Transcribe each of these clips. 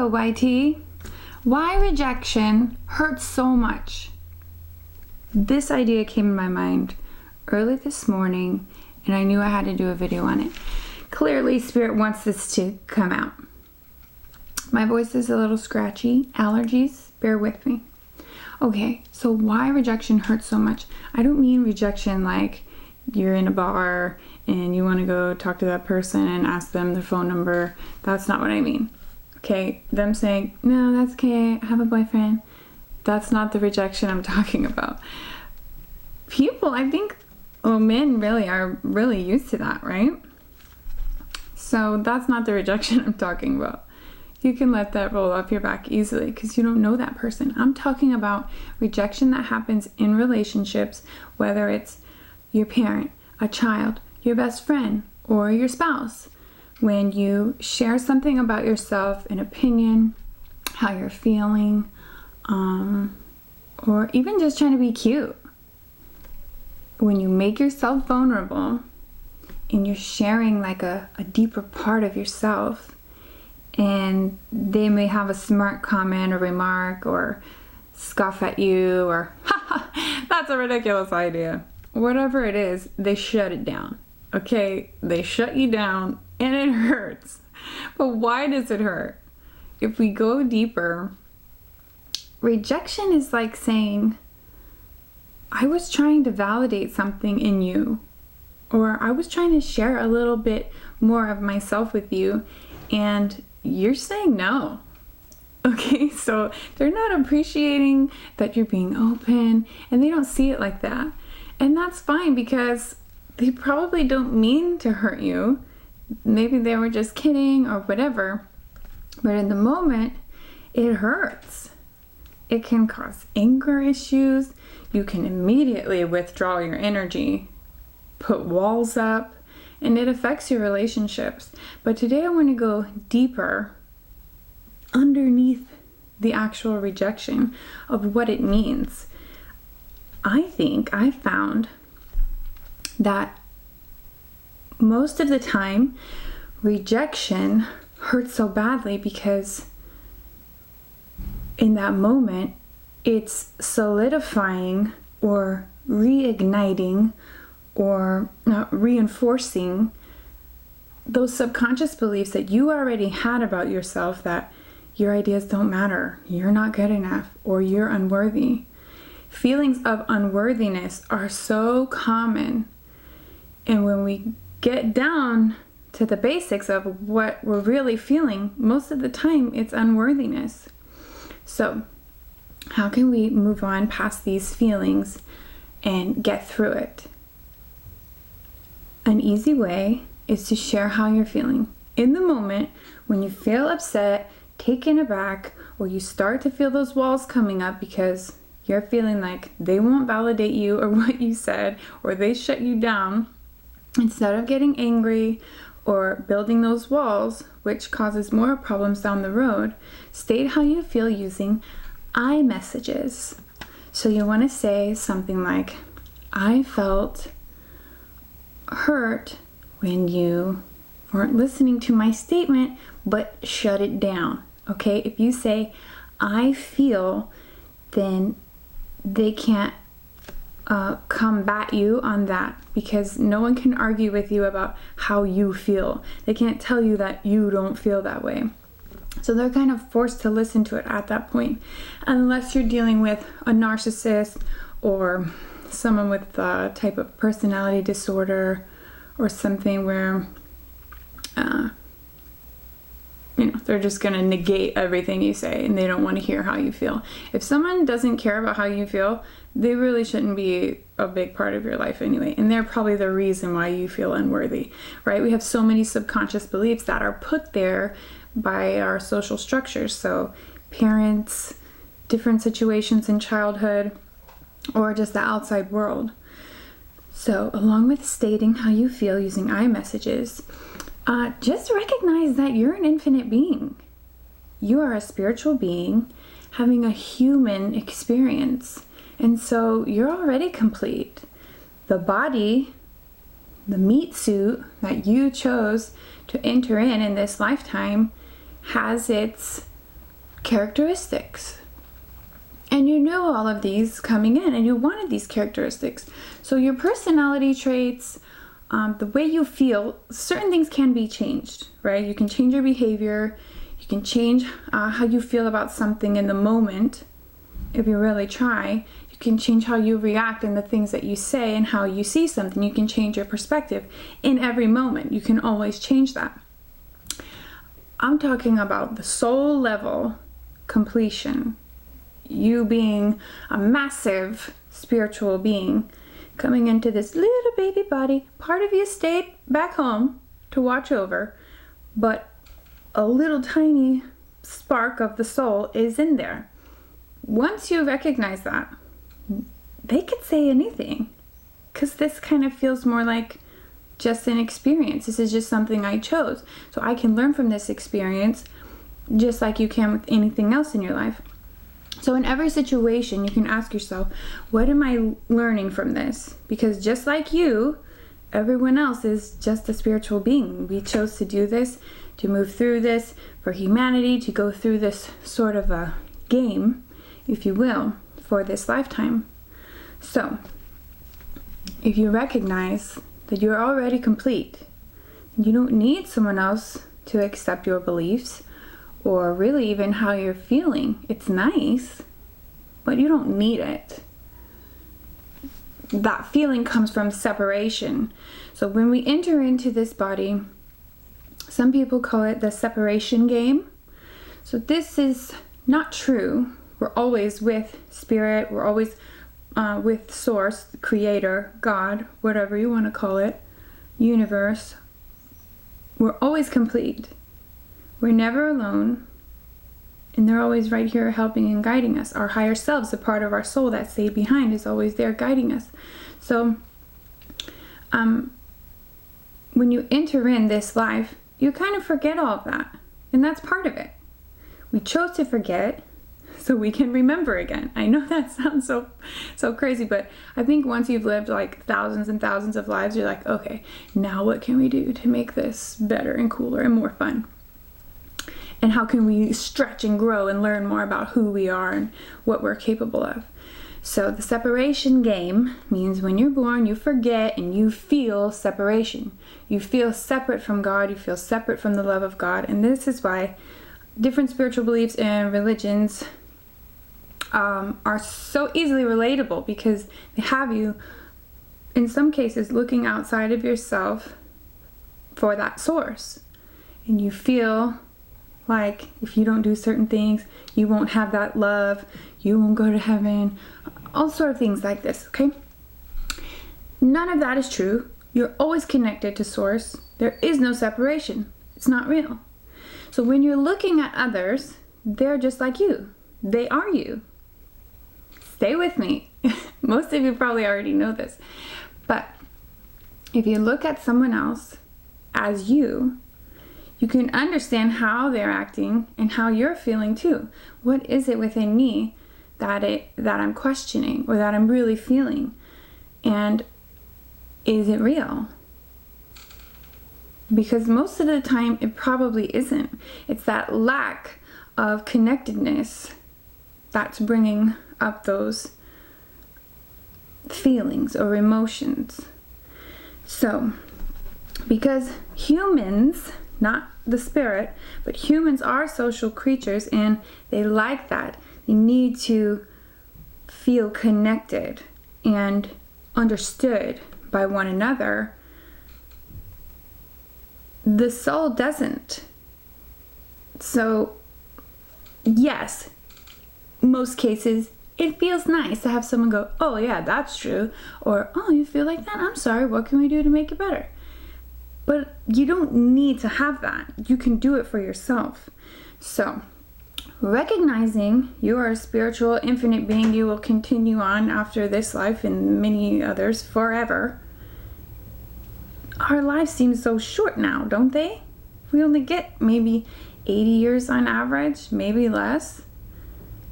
So, YT, why rejection hurts so much? This idea came in my mind early this morning, and I knew I had to do a video on it. Clearly, Spirit wants this to come out. My voice is a little scratchy. Allergies, bear with me. Okay, so why rejection hurts so much? I don't mean rejection like you're in a bar and you want to go talk to that person and ask them their phone number. That's not what I mean. Okay, them saying, no, that's okay, I have a boyfriend. That's not the rejection I'm talking about. People, I think, men really are really used to that, right? So that's not the rejection I'm talking about. You can let that roll off your back easily because you don't know that person. I'm talking about rejection that happens in relationships, whether it's your parent, a child, your best friend, or your spouse. When you share something about yourself, an opinion, how you're feeling, or even just trying to be cute. When you make yourself vulnerable and you're sharing like a deeper part of yourself, and they may have a smart comment or remark or scoff at you or, haha, that's a ridiculous idea. Whatever it is, they shut it down. Okay, they shut you down and it hurts. But why does it hurt? If we go deeper, rejection is like saying, I was trying to validate something in you, or I was trying to share a little bit more of myself with you, and you're saying no. Okay, so they're not appreciating that you're being open, and they don't see it like that. And that's fine because they probably don't mean to hurt you. Maybe they were just kidding or whatever. But in the moment, it hurts. It can cause anger issues. You can immediately withdraw your energy, put walls up, and it affects your relationships. But today I want to go deeper underneath the actual rejection of what it means. I think I found that most of the time rejection hurts so badly because in that moment it's solidifying or reigniting or reinforcing those subconscious beliefs that you already had about yourself, that your ideas don't matter, you're not good enough, or you're unworthy. Feelings of unworthiness are so common. And when we get down to the basics of what we're really feeling, most of the time it's unworthiness. So how can we move on past these feelings and get through it? An easy way is to share how you're feeling. In the moment, when you feel upset, taken aback, or you start to feel those walls coming up because you're feeling like they won't validate you or what you said, or they shut you down, instead of getting angry or building those walls, which causes more problems down the road, state how you feel using I messages. So you want to say something like, I felt hurt when you weren't listening to my statement, but shut it down. Okay, if you say, I feel, then they can't combat you on that, because no one can argue with you about how you feel. They can't tell you that you don't feel that way. So they're kind of forced to listen to it at that point, unless you're dealing with a narcissist or someone with a type of personality disorder or something where they're just going to negate everything you say and they don't want to hear how you feel. If someone doesn't care about how you feel, they really shouldn't be a big part of your life anyway. And they're probably the reason why you feel unworthy, right? We have so many subconscious beliefs that are put there by our social structures. So parents, different situations in childhood, or just the outside world. So along with stating how you feel using I messages, just recognize that you're an infinite being. You are a spiritual being having a human experience. And so you're already complete. The body, the meat suit that you chose to enter in this lifetime, has its characteristics. And you knew all of these coming in, and you wanted these characteristics. So your personality traits, the way you feel, certain things can be changed, right? You can change your behavior. You can change how you feel about something in the moment if you really try. You can change how you react and the things that you say and how you see something. You can change your perspective in every moment. You can always change that. I'm talking about the soul level completion. You being a massive spiritual being coming into this little baby body. Part of you stayed back home to watch over, but a little tiny spark of the soul is in there. Once you recognize that, they could say anything, because this kind of feels more like just an experience. This is just something I chose. So I can learn from this experience just like you can with anything else in your life. So in every situation, you can ask yourself, what am I learning from this? Because just like you, everyone else is just a spiritual being. We chose to do this, to move through this, for humanity, to go through this sort of a game, if you will, for this lifetime. So, if you recognize that you're already complete, you don't need someone else to accept your beliefs, or really even how you're feeling. It's nice, but you don't need it. That feeling comes from separation. So when we enter into this body, some people call it the separation game. So this is not true. We're always with spirit. We're always with source, creator, God, whatever you want to call it, universe. We're always complete. We're never alone, and they're always right here helping and guiding us. Our higher selves, the part of our soul that stayed behind, is always there guiding us. So when you enter in this life, you kind of forget all of that, and that's part of it. We chose to forget so we can remember again. I know that sounds so crazy, but I think once you've lived like thousands and thousands of lives, you're like, okay, now what can we do to make this better and cooler and more fun? And how can we stretch and grow and learn more about who we are and what we're capable of? So the separation game means when you're born, you forget and you feel separation. You feel separate from God. You feel separate from the love of God. And this is why different spiritual beliefs and religions are so easily relatable, because they have you, in some cases, looking outside of yourself for that source. And you feel like if you don't do certain things, you won't have that love, you won't go to heaven, all sort of things like this, okay? None of that is true. You're always connected to source. There is no separation. It's not real. So when you're looking at others, they're just like you. They are you. Stay with me. Most of you probably already know this. But if you look at someone else as you, you can understand how they're acting and how you're feeling too. What is it within me that I'm questioning, or that I'm really feeling? And is it real? Because most of the time it probably isn't. It's that lack of connectedness that's bringing up those feelings or emotions. So, because humans, not the spirit, but humans are social creatures, and they like that. They need to feel connected and understood by one another. The soul doesn't. So, yes, most cases, it feels nice to have someone go, oh yeah, that's true. Or, oh, you feel like that? I'm sorry, what can we do to make it better? But you don't need to have that. You can do it for yourself. So, recognizing you are a spiritual, infinite being, you will continue on after this life and many others forever. Our lives seem so short now, don't they? We only get maybe 80 years on average, maybe less,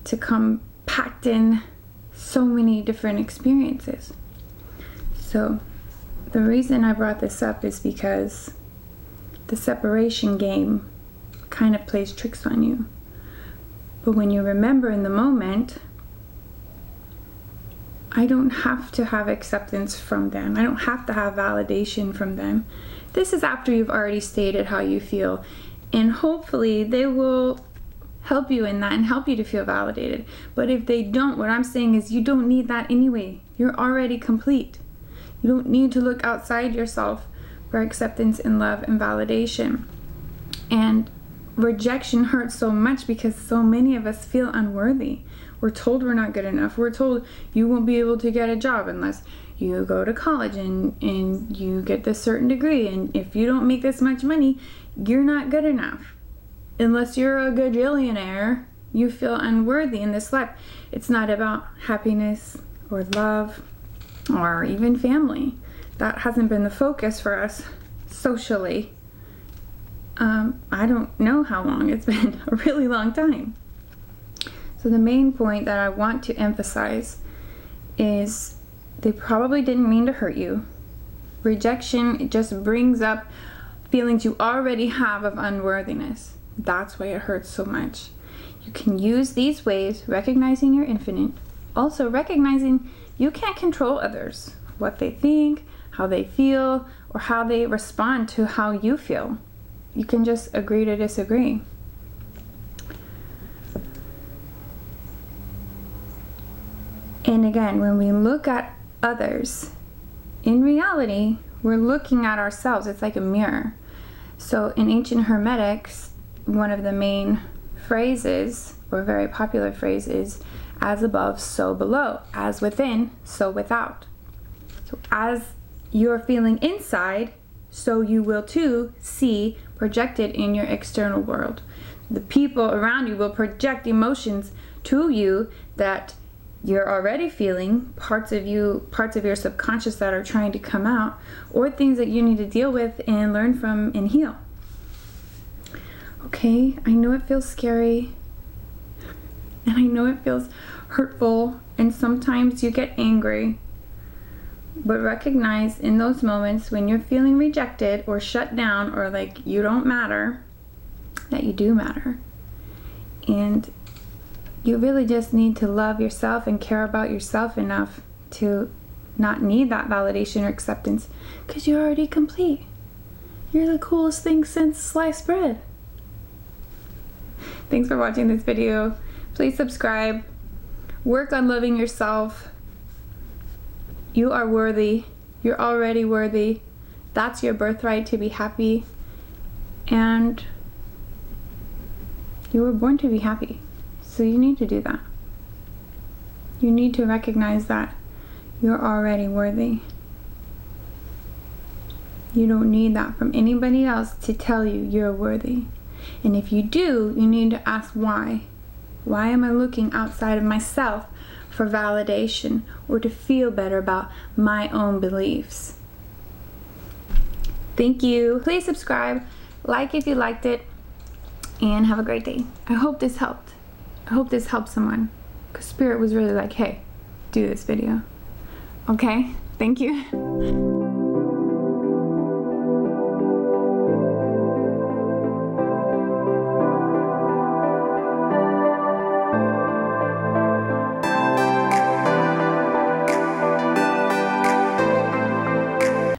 to come packed in so many different experiences. So the reason I brought this up is because the separation game kind of plays tricks on you. But when you remember in the moment, I don't have to have acceptance from them. I don't have to have validation from them. This is after you've already stated how you feel. And hopefully they will help you in that and help you to feel validated. But if they don't, what I'm saying is you don't need that anyway. You're already complete. You don't need to look outside yourself for acceptance and love and validation. And rejection hurts so much because so many of us feel unworthy. We're told we're not good enough. We're told you won't be able to get a job unless you go to college and you get this certain degree. And if you don't make this much money, you're not good enough. Unless you're a gajillionaire, you feel unworthy in this life. It's not about happiness or love or even family. That hasn't been the focus for us socially. I don't know how long. It's been a really long time. So the main point that I want to emphasize is they probably didn't mean to hurt you. Rejection, it just brings up feelings you already have of unworthiness. That's why it hurts so much. You can use these ways, recognizing you're infinite, also recognizing you can't control others, what they think, how they feel, or how they respond to how you feel. You can just agree to disagree. And again, when we look at others, in reality, we're looking at ourselves. It's like a mirror. So in ancient Hermetics, one of the main phrases, or a very popular phrase, is as above, so below. As within, so without. So as you're feeling inside, so you will too see projected in your external world. The people around you will project emotions to you that you're already feeling, parts of your subconscious that are trying to come out, or things that you need to deal with and learn from and heal. Okay, I know it feels scary, and I know it feels hurtful, and sometimes you get angry, but recognize in those moments when you're feeling rejected or shut down or like you don't matter, that you do matter. And you really just need to love yourself and care about yourself enough to not need that validation or acceptance, because you're already complete. You're the coolest thing since sliced bread. Thanks for watching this video. Please subscribe. Work on loving yourself. You are worthy. You're already worthy. That's your birthright, to be happy. And you were born to be happy. So you need to do that. You need to recognize that you're already worthy. You don't need that from anybody else to tell you you're worthy. And if you do, you need to ask why. Why am I looking outside of myself for validation or to feel better about my own beliefs? Thank you. Please subscribe, like if you liked it, and have a great day. I hope this helped. I hope this helped someone, because Spirit was really like, hey, do this video. Okay? Thank you.